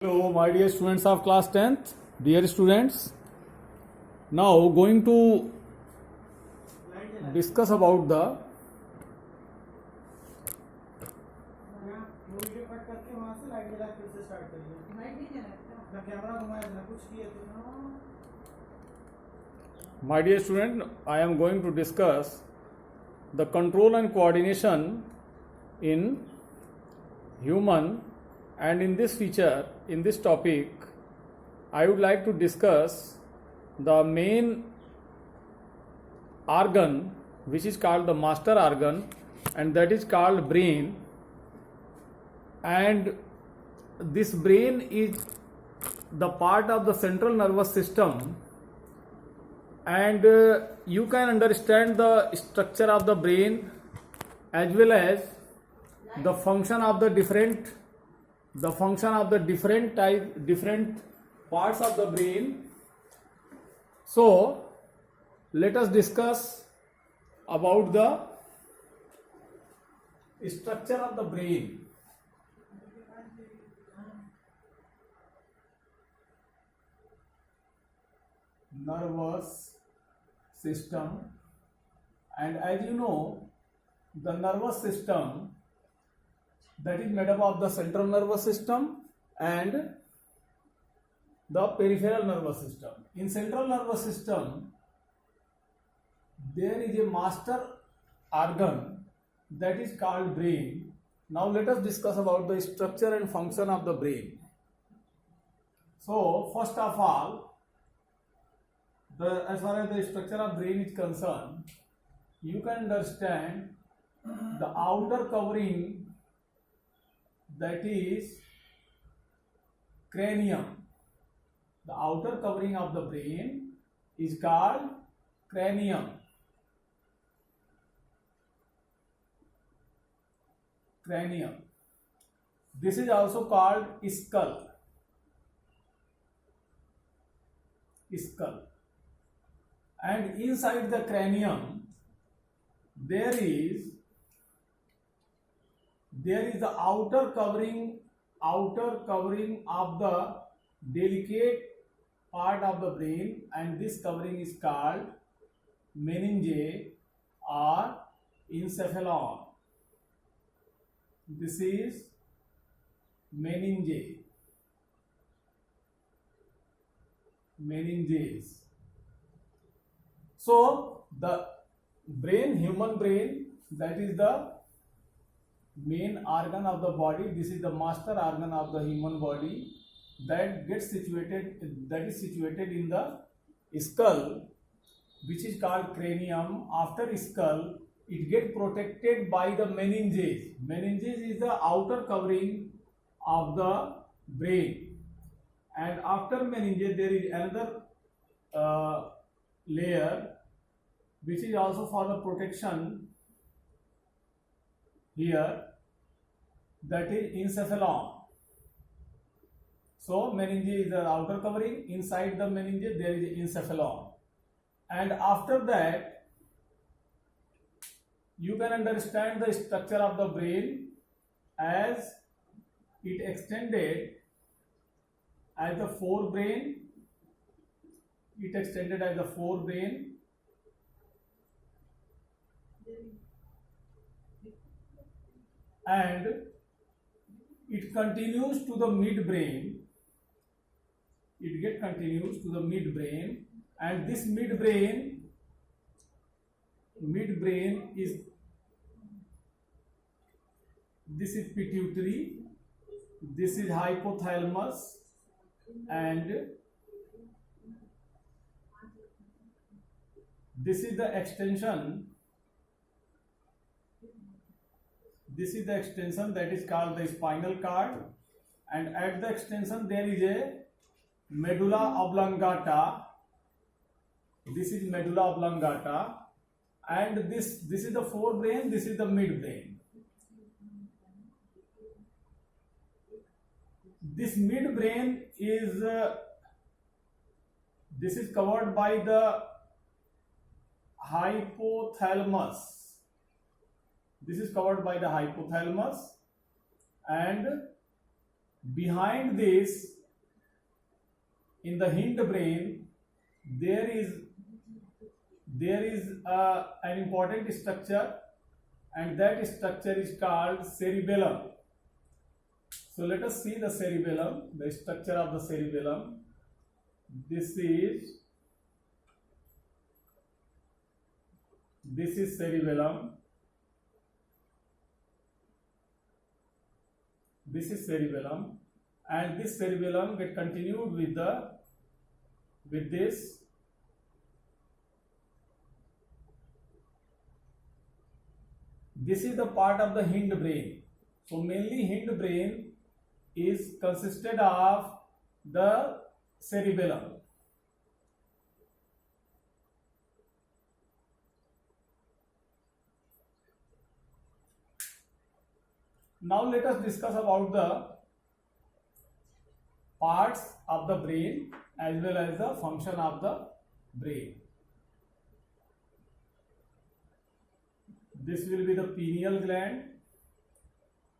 Hello, my dear students of class 10th, dear students. Now, going to discuss about the my dear student, I am going to discuss the control and coordination in human, and in this feature, in this topic, I would like to discuss the main organ which is called the master organ, and that is called brain. And this brain is the part of the central nervous system, and you can understand the structure of the brain as well as the function of the different different parts of the brain. So let us discuss about the structure of the brain. Nervous system, and as you know, the nervous system that is made up of the central nervous system and the peripheral nervous system. In central nervous system, there is a master organ that is called brain. Now let us discuss about the structure and function of the brain. So first of all, as far as the structure of brain is concerned, you can understand the outer covering, that is cranium. The outer covering of the brain is called cranium. Cranium. This is also called skull. Skull. And inside the cranium, there is the outer covering of the delicate part of the brain, and this covering is called meninge or encephalon. This is meninge. Meninges. So the brain, human brain, that is the main organ of the body. This is the master organ of the human body that is situated in the skull, which is called cranium. After skull, it gets protected by the meninges. Meninges is the outer covering of the brain, and after meninges there is another layer which is also for the protection here, that is encephalon. So meninge is the outer covering. Inside the meninge there is encephalon, and after that you can understand the structure of the brain as it extended as the forebrain. It extended as the forebrain, and it continues to the midbrain. It continues to the midbrain, and this midbrain is, this is pituitary, this is hypothalamus, and this is the extension. This is the extension that is called the spinal cord, and at the extension there is a medulla oblongata. This is medulla oblongata, and this is the forebrain. This is the midbrain. This midbrain is this is covered by the hypothalamus. This is covered by the hypothalamus, and Behind this, in the hindbrain, there is an important structure, and that structure is called cerebellum. So let us see the cerebellum, the structure of the cerebellum. This is cerebellum. This is cerebellum, and this cerebellum get continued with this. This is the part of the hindbrain. So mainly hindbrain is consisted of the cerebellum. Now let us discuss about the parts of the brain as well as the function of the brain. This will be the pineal gland,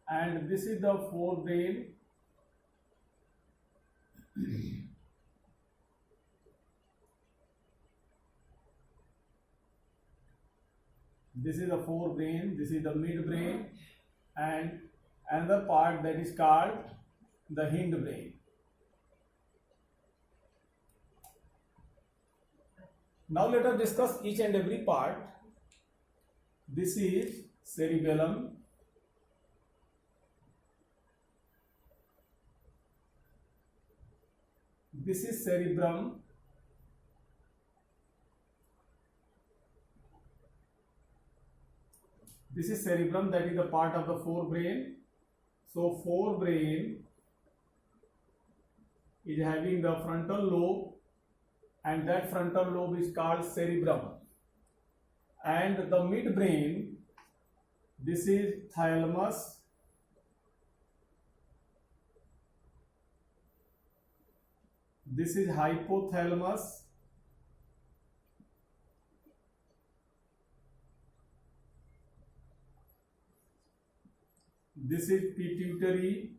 and this is the forebrain. This is the forebrain, this is the midbrain, and another part that is called the hindbrain. Now let us discuss each and every part. This is cerebellum. This is cerebrum. This is cerebrum, that is the part of the forebrain. So forebrain is having the frontal lobe, and that frontal lobe is called cerebrum. And the midbrain, this is thalamus. This is hypothalamus. This is pituitary.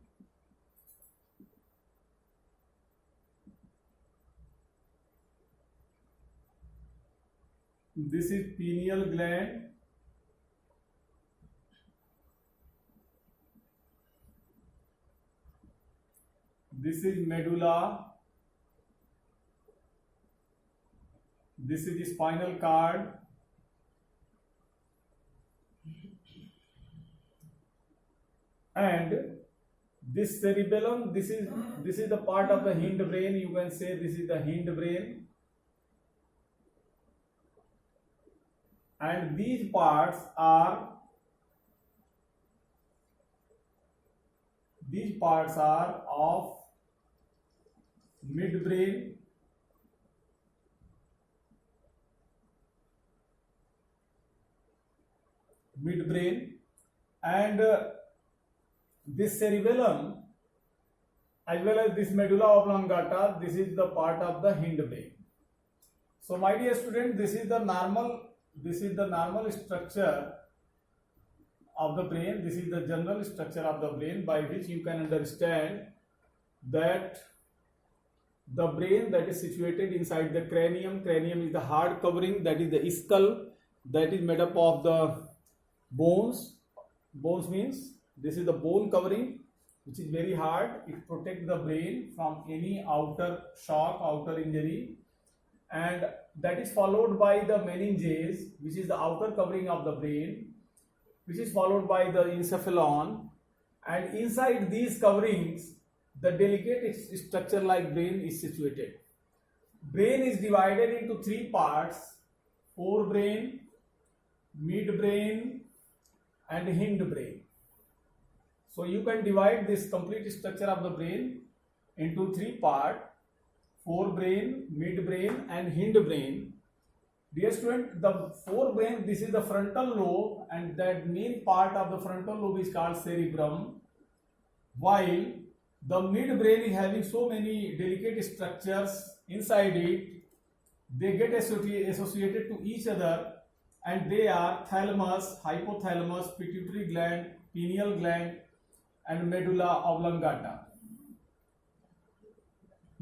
This is pineal gland. This is medulla. This is the spinal cord. And this cerebellum, this is the part of the hindbrain. You can say this is the hindbrain. And these parts are of midbrain, and this cerebellum as well as this medulla oblongata, this is the part of the hindbrain. So my dear student, this is the normal structure of the brain. This is the general structure of the brain, by which you can understand that the brain that is situated inside the cranium is the hard covering, that is the skull, that is made up of the bones. Bones means this is the bone covering, which is very hard. It protects the brain from any outer shock, outer injury, and that is followed by the meninges, which is the outer covering of the brain, which is followed by the encephalon, and inside these coverings the delicate structure like brain is situated. Brain is divided into three parts: forebrain, midbrain, and hindbrain. So you can divide this complete structure of the brain into three parts: forebrain, midbrain, and hindbrain. Dear student, the forebrain, this is the frontal lobe, and that main part of the frontal lobe is called cerebrum, while the midbrain is having so many delicate structures inside it. They get associated to each other, and they are thalamus, hypothalamus, pituitary gland, pineal gland, and medulla oblongata.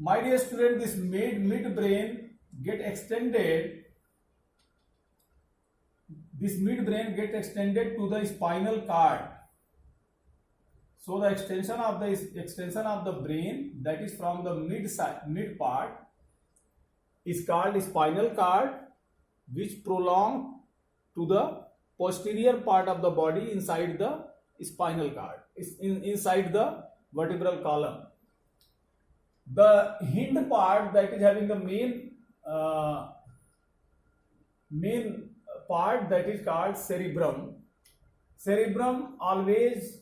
My dear student, this midbrain get extended. This midbrain get extended to the spinal cord. So the extension of the brain, that is from the mid part, is called spinal cord, which prolong to the posterior part of the body inside the spinal cord, inside the vertebral column. The hind part, that is having the main part, that is called cerebrum. Cerebrum always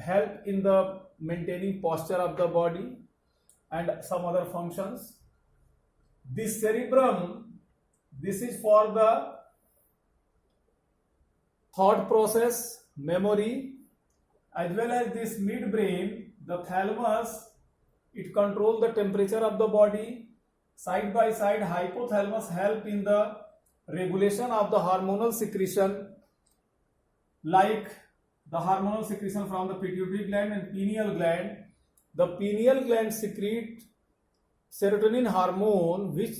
help in the maintaining posture of the body and some other functions. This cerebrum, this is for the thought process, memory, as well as this midbrain, the thalamus, it controls the temperature of the body. Side by side, hypothalamus help in the regulation of the hormonal secretion, like the hormonal secretion from the pituitary gland and pineal gland. The pineal gland secrete serotonin hormone, which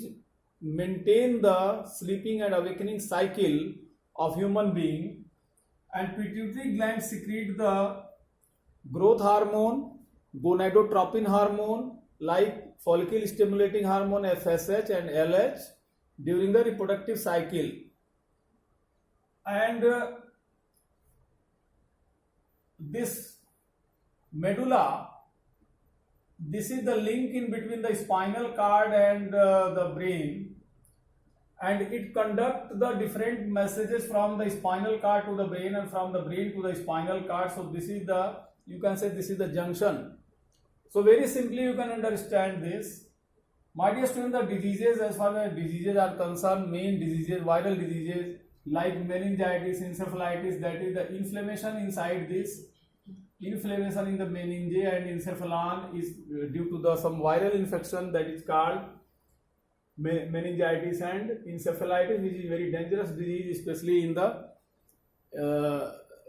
maintain the sleeping and awakening cycle of human being, and pituitary gland secrete the growth hormone, gonadotropin hormone, like follicle stimulating hormone FSH and LH during the reproductive cycle. And this medulla, this is the link in between the spinal cord and the brain, and it conducts the different messages from the spinal cord to the brain and from the brain to the spinal cord. So this is the, you can say this is the junction. So very simply you can understand this. My dear students, the diseases, as far as diseases are concerned, main diseases, viral diseases like meningitis, encephalitis, that is the inflammation inside this. Inflammation in the meninge and encephalon is due to the some viral infection, that is called meningitis and encephalitis, which is very dangerous disease, especially in the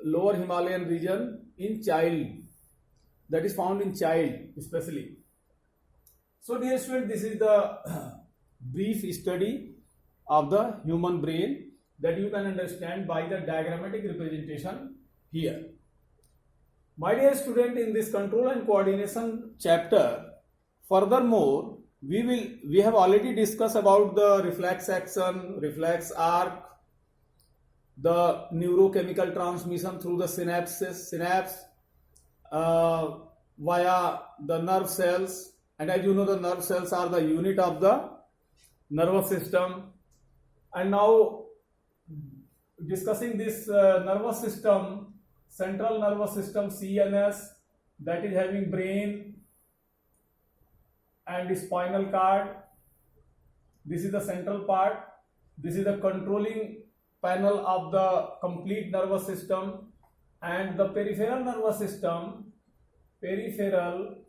lower Himalayan region in child, that is found in child especially. So dear student, this is the brief study of the human brain that you can understand by the diagrammatic representation here. My dear student, in this control and coordination chapter, furthermore, we have already discussed about the reflex action, reflex arc, the neurochemical transmission through the synapse via the nerve cells, and as you know, the nerve cells are the unit of the nervous system. And now discussing this nervous system, central nervous system, CNS, that is having brain and spinal cord. This is the central part. This is the controlling panel of the complete nervous system. And the peripheral nervous system, peripheral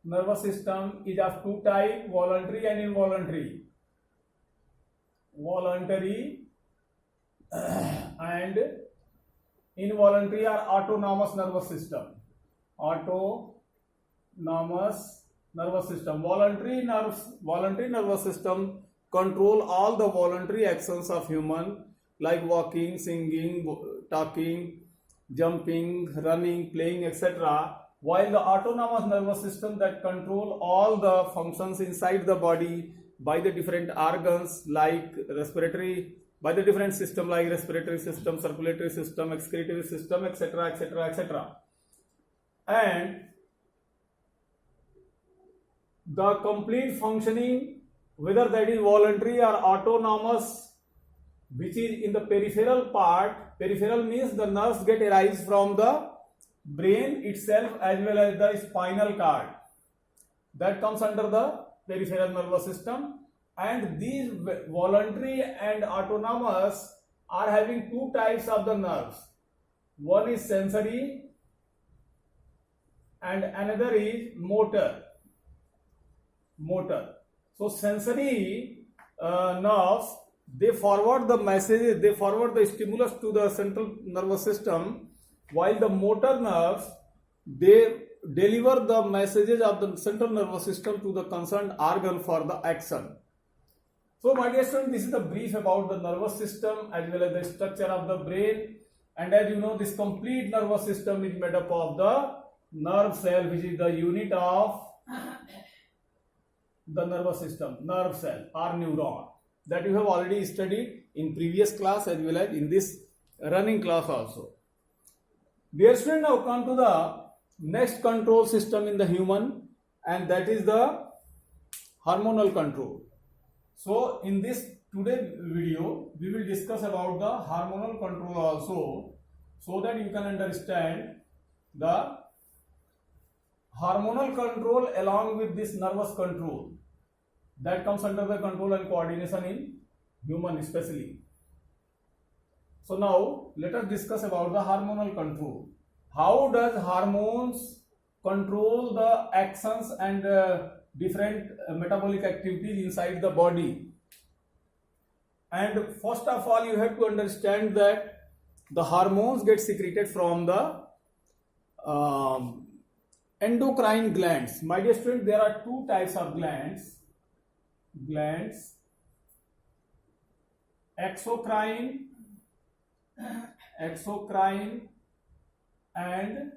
nervous system is of two types, voluntary and involuntary. Voluntary and involuntary are autonomous nervous system. Autonomous nervous system. Voluntary nervous system control all the voluntary actions of human, like walking, singing, talking, jumping, running, playing, etc. While the autonomous nervous system that control all the functions inside the body by the different organs, like respiratory, by the different system like respiratory system, circulatory system, excretory system, etc., etc., etc. And the complete functioning, whether that is voluntary or autonomous, which is in the peripheral part. Peripheral means the nerves get arise from the brain itself as well as the spinal cord. That comes under the peripheral nervous system. And these voluntary and autonomous are having two types of the nerves. One is sensory and another is motor. So sensory nerves, they forward the messages, they forward the stimulus to the central nervous system, while the motor nerves, they deliver the messages of the central nervous system to the concerned organ for the action. So my dear students, this is the brief about the nervous system as well as the structure of the brain. And as you know, this complete nervous system is made up of the nerve cell, which is the unit of the nervous system, nerve cell or neuron, that you have already studied in previous class as well as in this running class also. Dear student, now come to the next control system in the human, and that is the hormonal control. So in this today video, we will discuss about the hormonal control also, so that you can understand the hormonal control along with this nervous control that comes under the control and coordination in human especially. So now let us discuss about the hormonal control. How does hormones control the actions and different metabolic activities inside the body? And first of all, you have to understand that the hormones get secreted from the endocrine glands. My dear student, there are two types of glands. Exocrine and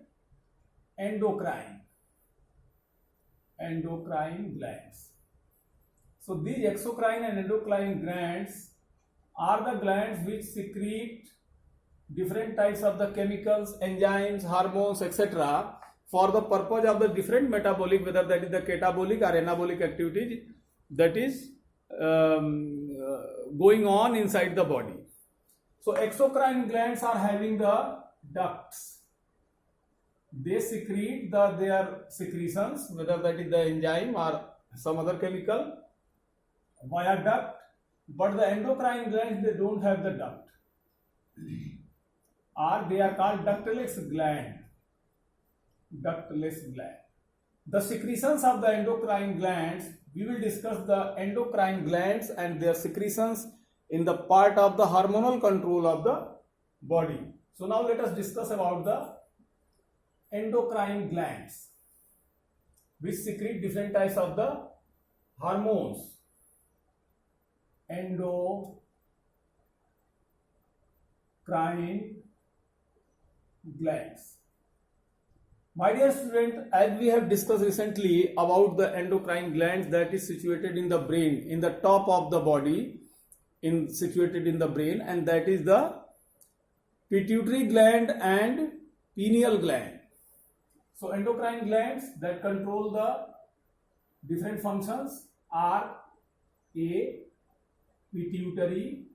endocrine glands. So these exocrine and endocrine glands are the glands which secrete different types of the chemicals, enzymes, hormones, etc. for the purpose of the different metabolic, whether that is the catabolic or anabolic activity that is going on inside the body. So exocrine glands are having the ducts. They secrete their secretions, whether that is the enzyme or some other chemical, via duct. But the endocrine glands, they don't have the duct, or they are called ductless gland. The secretions of the endocrine glands, we will discuss the endocrine glands and their secretions in the part of the hormonal control of the body. So now let us discuss about the endocrine glands, which secrete different types of the hormones. Endocrine glands. My dear student, as we have discussed recently about the endocrine glands that is situated in the brain, in the top of the body, situated in the brain, and that is the pituitary gland and pineal gland. So endocrine glands that control the different functions are A. Pituitary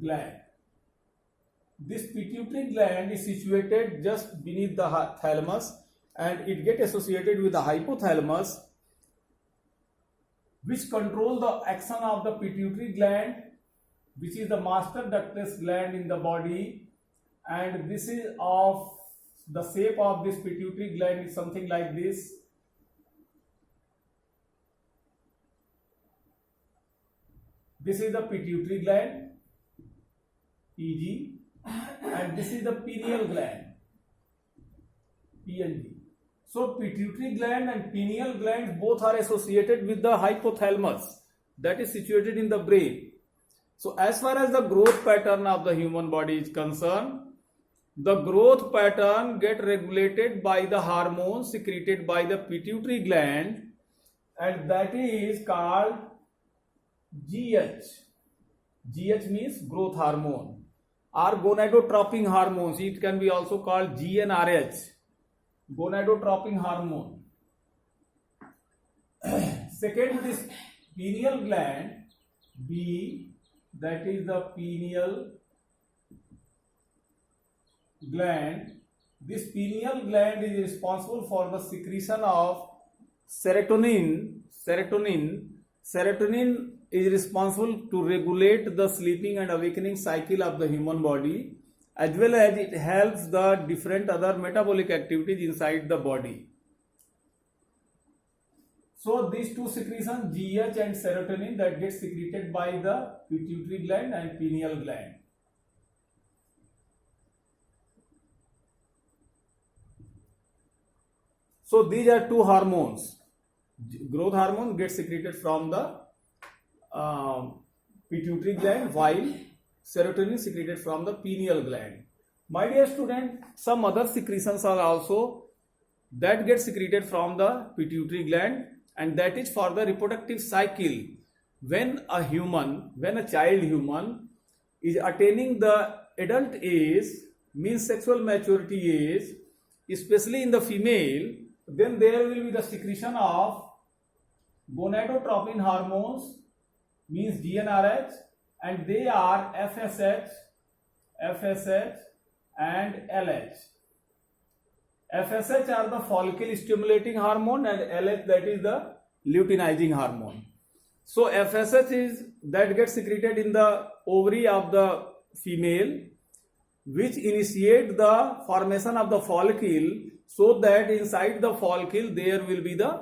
gland. This pituitary gland is situated just beneath the thalamus, and it gets associated with the hypothalamus, which control the action of the pituitary gland, which is the master ductless gland in the body. And this is of the shape of this pituitary gland is something like this. This is the pituitary gland, PG, and this is the pineal gland, PNG. So pituitary gland and pineal gland both are associated with the hypothalamus that is situated in the brain. So as far as the growth pattern of the human body is concerned, the growth pattern get regulated by the hormones secreted by the pituitary gland, and that is called GH. GH means growth hormone, or gonadotropin hormones. It can be also called GnRH, gonadotropin hormone. Second, this pineal gland, B, that is the pineal gland. This pineal gland is responsible for the secretion of serotonin. Serotonin is responsible to regulate the sleeping and awakening cycle of the human body, as well as it helps the different other metabolic activities inside the body. So these two secretions, GH and serotonin, that gets secreted by the pituitary gland and pineal gland. So these are two hormones. Growth hormone gets secreted from the pituitary gland, while serotonin secreted from the pineal gland. My dear student, some other secretions are also that get secreted from the pituitary gland, and that is for the reproductive cycle. When a child human is attaining the adult age, means sexual maturity age, especially in the female, then there will be the secretion of gonadotropin hormones, means GnRH, and they are FSH and LH. FSH are the follicle stimulating hormone, and LH, that is the luteinizing hormone. So FSH is that gets secreted in the ovary of the female, which initiate the formation of the follicle, so that inside the follicle there will be the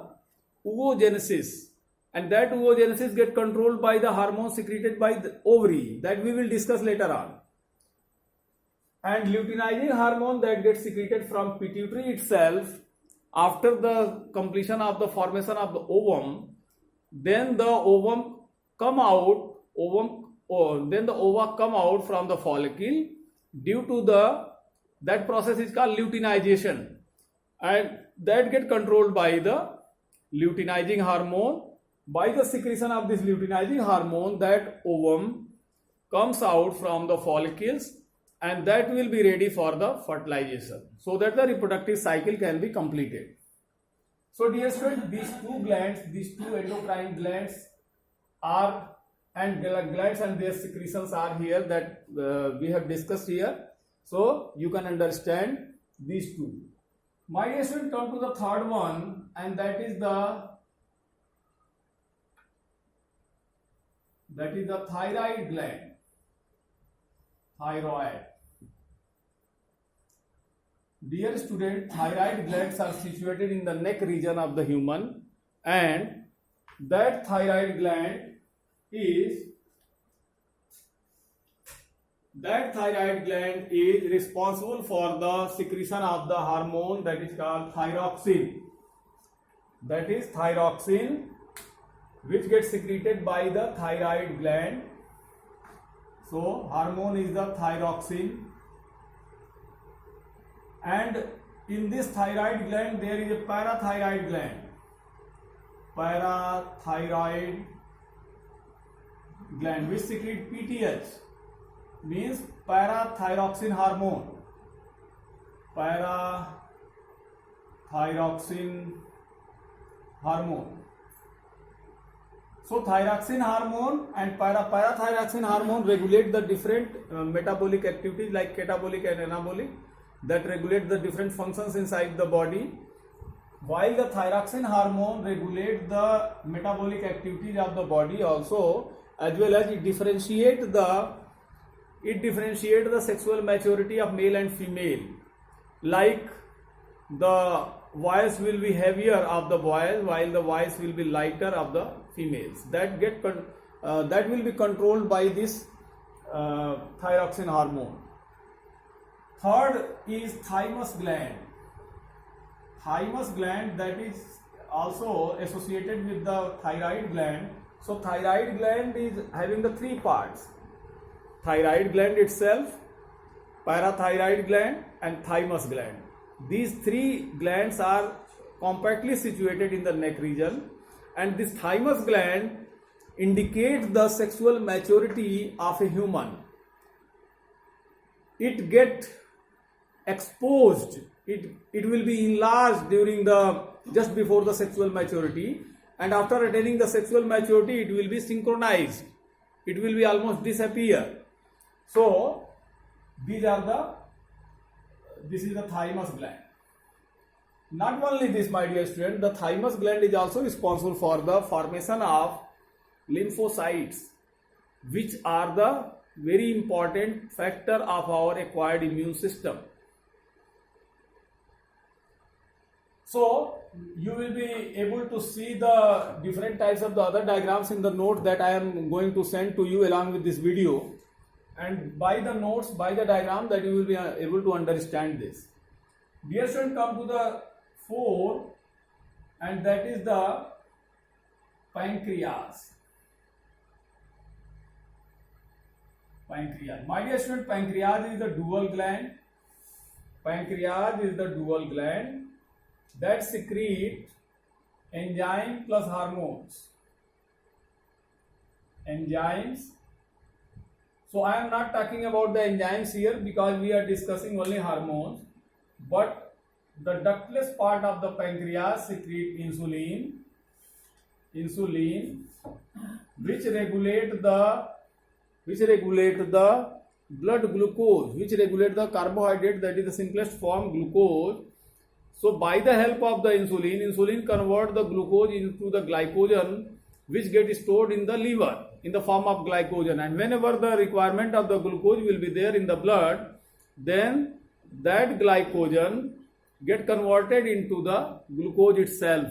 oogenesis, and that oogenesis get controlled by the hormone secreted by the ovary, that we will discuss later on. And luteinizing hormone that gets secreted from pituitary itself after the completion of the formation of the ovum. Then the ovum come out, then the ova come out from the follicle. Due to that process is called luteinization, and that get controlled by the luteinizing hormone. By the secretion of this luteinizing hormone, that ovum comes out from the follicles, and that will be ready for the fertilization, so that the reproductive cycle can be completed. So dear students, these two endocrine glands are, and glands and their secretions are here, that we have discussed here, so you can understand these two. My dear student, come to the third one, and that is the thyroid gland. Thyroid. Dear student, thyroid glands are situated in the neck region of the human, and that thyroid gland is responsible for the secretion of the hormone that is called thyroxine. That is thyroxine, which gets secreted by the thyroid gland. So hormone is the thyroxine, and in this thyroid gland there is a parathyroid gland. Parathyroid gland which secrete PTH, means parathyroxine hormone. Parathyroxine hormone. So thyroxine hormone and parathyroxine hormone regulate the different metabolic activities like catabolic and anabolic, that regulate the different functions inside the body, while the thyroxine hormone regulate the metabolic activities of the body also, as well as it differentiate the sexual maturity of male and female. Like the voice will be heavier of the boys, while the voice will be lighter of the females. That will be controlled by this thyroxine hormone. Third is thymus gland. Thymus gland, that is also associated with the thyroid gland. So thyroid gland is having the three parts: thyroid gland itself, parathyroid gland, and thymus gland. These three glands are compactly situated in the neck region, and this thymus gland indicates the sexual maturity of a human. It gets exposed, it will be enlarged just before the sexual maturity, and after attaining the sexual maturity it will be synchronized, it will be almost disappear. So this is the thymus gland. Not only this, my dear student, the thymus gland is also responsible for the formation of lymphocytes, which are the very important factor of our acquired immune system. So you will be able to see the different types of the other diagrams in the note that I am going to send to you along with this video, and by the notes, by the diagram, that you will be able to understand this. Dear student, come to the fourth, and that is the pancreas. Pancreas. My dear student, pancreas is the dual gland. Pancreas is the dual gland that secrete enzyme plus hormones. Enzymes. So I am not talking about the enzymes here because we are discussing only hormones. But the ductless part of the pancreas secrete insulin, which regulate the blood glucose, which regulate the carbohydrate, that is the simplest form, glucose. So by the help of the insulin convert the glucose into the glycogen, which get stored in the liver in the form of glycogen. And whenever the requirement of the glucose will be there in the blood, then that glycogen get converted into the glucose itself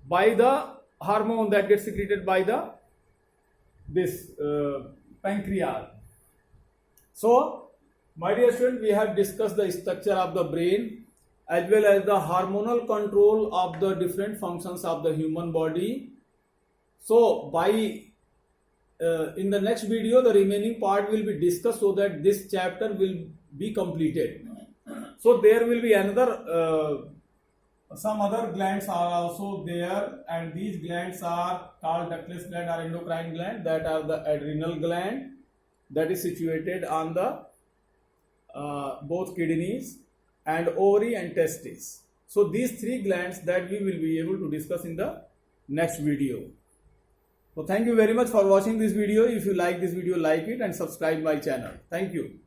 by the hormone that gets secreted by the pancreas. So, my dear student, we have discussed the structure of the brain as well as the hormonal control of the different functions of the human body. So, in the next video, the remaining part will be discussed so that this chapter will be completed. So, there will be another some other glands are also there, and these glands are called ductless gland or endocrine gland, that are the adrenal gland that is situated on the both kidneys and ovary and testes. So these three glands that we will be able to discuss in the next video. So thank you very much for watching this video. If you like this video, like it and subscribe my channel. Thank you.